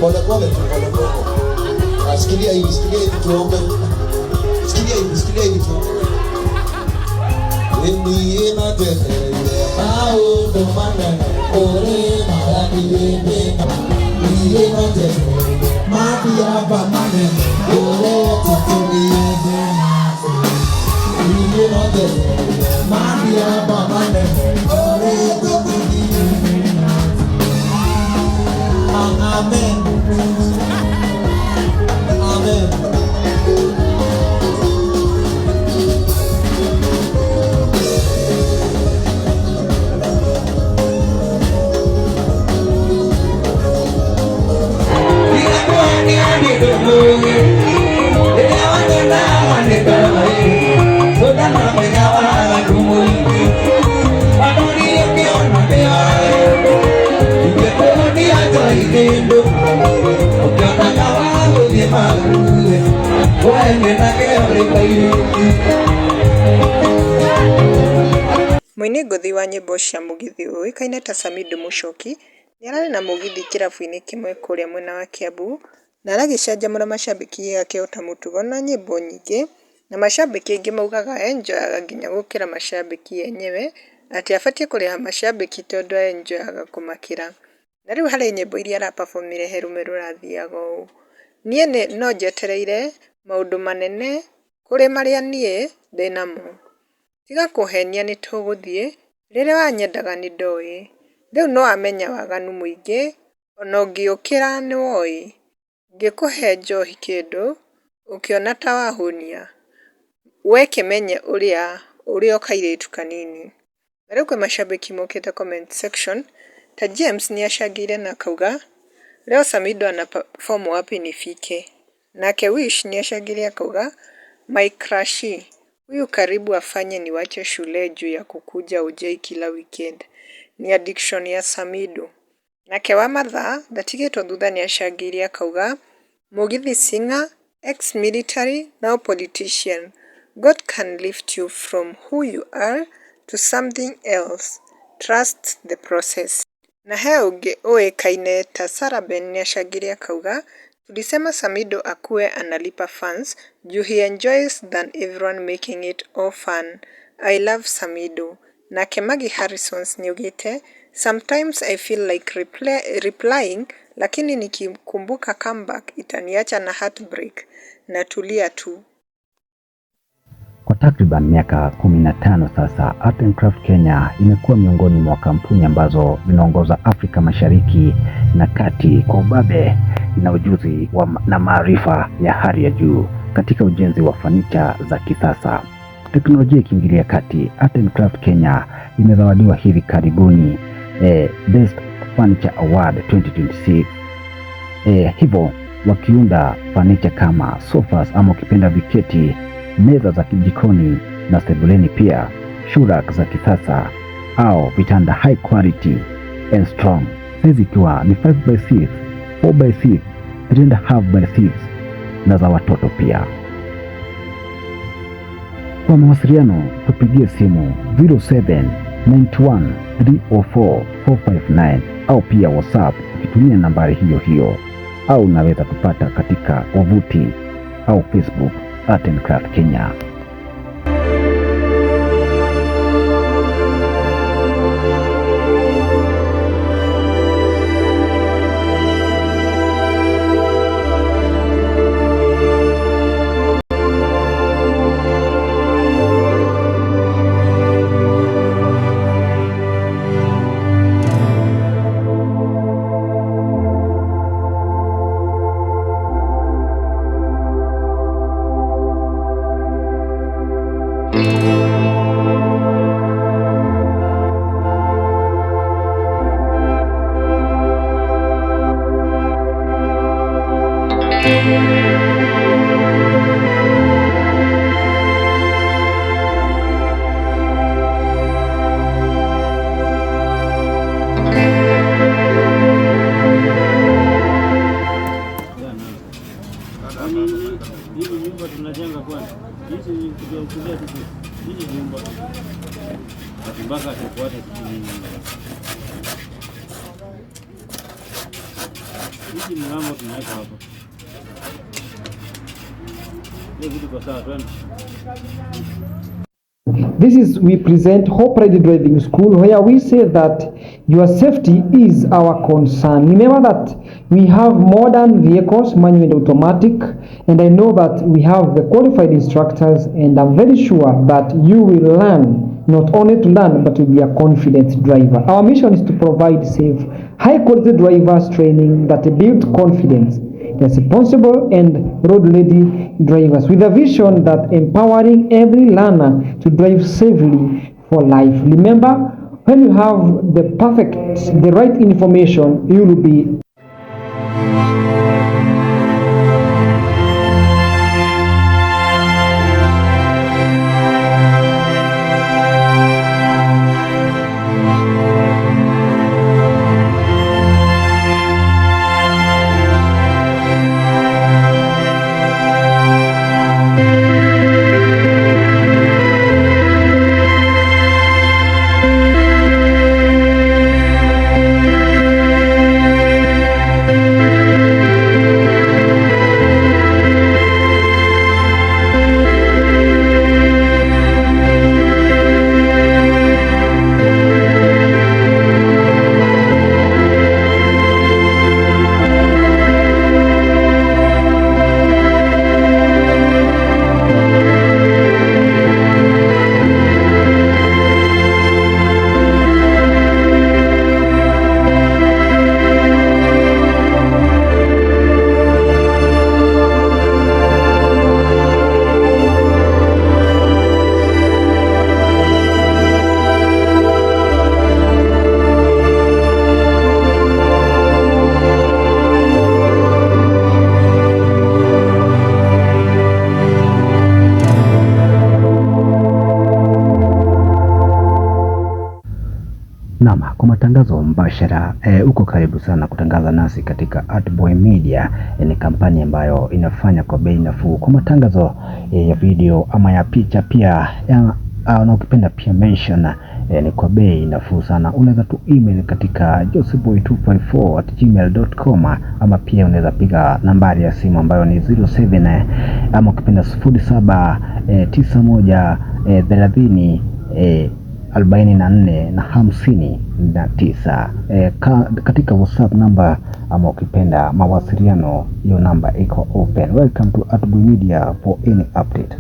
pole pole tu, pole pole. Sikilia hivi tuombe. Sikilia hivi tuombe. Ni na tete au ndo mana ore mara ni na tete mati hapa mane ore tutuni ni na tete mati hapa mane ore tutuni. Amen. Amen. Mũini ngũthi wa nyĩmbo cia mũgithi ũĩkaine ta Samidoh Muchoki nĩararĩ na mũgithi kĩrabu-inĩ kĩmwe kũrĩa mwena wa Kiambu na aragĩcanjamũra macambĩki ake ota mũtugo na nyĩmbo nyingĩ, na macambĩki aingĩ maugaga enjoyaga nginya gũkĩra macambĩki enyewe, atĩ abatiĩ kũrĩha macambĩki tondũ enjoyaga kũmakĩra. Na rĩu harĩ nyĩmbo iria araperformire he rũme rũrathiaga ũũ: niĩ no njetereire maũndũ manene kũrĩ marĩa niĩ ndĩnamo, tiga kũhenia nĩ tũgũthiĩ, rĩrĩa wanyendaga nĩ ndoĩ, rĩu no wamenya waganu mũingĩ, ona ũngĩũkĩra nĩ woĩ, ngĩkũhe njohi kĩndũ ũkĩona ta wahũnia, we kĩmenye ũrĩa o kairĩtu kanini. Na rĩu kwĩ macambĩki mokĩte comment section, ta James nĩacangĩire na akauga leo Samidoh ana perform wapi nifike. Nake Wish nĩacangĩire akauga my crush huyu karibu afanye niwache shule juu ya kukuja ujei kila weekend, ni addiction ya Samidoh. Nake Wamatha ndatigĩtwo thutha nĩacangĩire akauga mũgithi singer, ex-military, now politician, God can lift you from who you are to something else, trust the process. Na he ũngĩ ũĩkaine ta Sarah Ben nĩacangĩire akauga tulisema Samidoh akuwe analipa fans juu he enjoys than everyone making it all fun. I love Samidoh. Nake Maggie Harrisons nĩaugĩte sometimes I feel like replying lakini nikikumbuka comeback itaniacha na heartbreak, natulia tu. Kwa takriban miaka 15 sasa, Art and Craft Kenya imekuwa miongoni mwa kampuni ambazo zinaongoza Afrika Mashariki na Kati kwa ubabe na ujuzi na maarifa ya hali ya juu katika ujenzi wa fanicha za kisasa. Teknolojia ikiingilia kati, Art and Craft Kenya imezawadiwa hivi karibuni Best Furniture Award 2026. Hivyo wakiunda fanicha kama sofas ama ukipenda viketi, meza za kijikoni na sebuleni, pia shurak za kisasa au vitanda high quality and strong, size ikiwa ni 5x6, 4x6, 3.5x6 na za watoto pia. Kwa mawasiliano tupigie simu 0791304459 au pia WhatsApp ukitumia nambari hiyo, au unaweza kupata katika wavuti au Facebook Art and Craft Kenya. tunajenga kwanza. Hizi ni kuja hizi nyumba. Mpaka tufuate nini. Hizi mlango tunaweka hapo. Hiyo vitu kwa sawa twende. This is, we present Hope Ready Driving School, where we say that your safety is our concern. Remember that we have modern vehicles, manual and automatic, and I know that we have the qualified instructors, and I'm very sure that you will learn, not only to learn, but to be a confident driver. Our mission is to provide safe, high-quality drivers training that build confidence, responsible and road-ready drivers, with a vision that empowering every learner to drive safely for life. Remember, when you have the right information, you will be Naam, kwa matangazo mbashara uko karibu sana kutangaza nasi katika Artboy Media. Ni kampani ambayo inafanya kwa bei nafuu kwa matangazo ya video ama ya picha pia na ukipenda pia mention ni kwa bei nafuu sana. Unaweza tu email katika joseboy254@gmail.com ama pia unaweza piga nambari ya simu ambayo ni 07 ama ukipenda 079130 44 na 59 katika WhatsApp namba ama ukipenda mawasiliano, hiyo namba iko open. Welcome to Artboy Media for any update.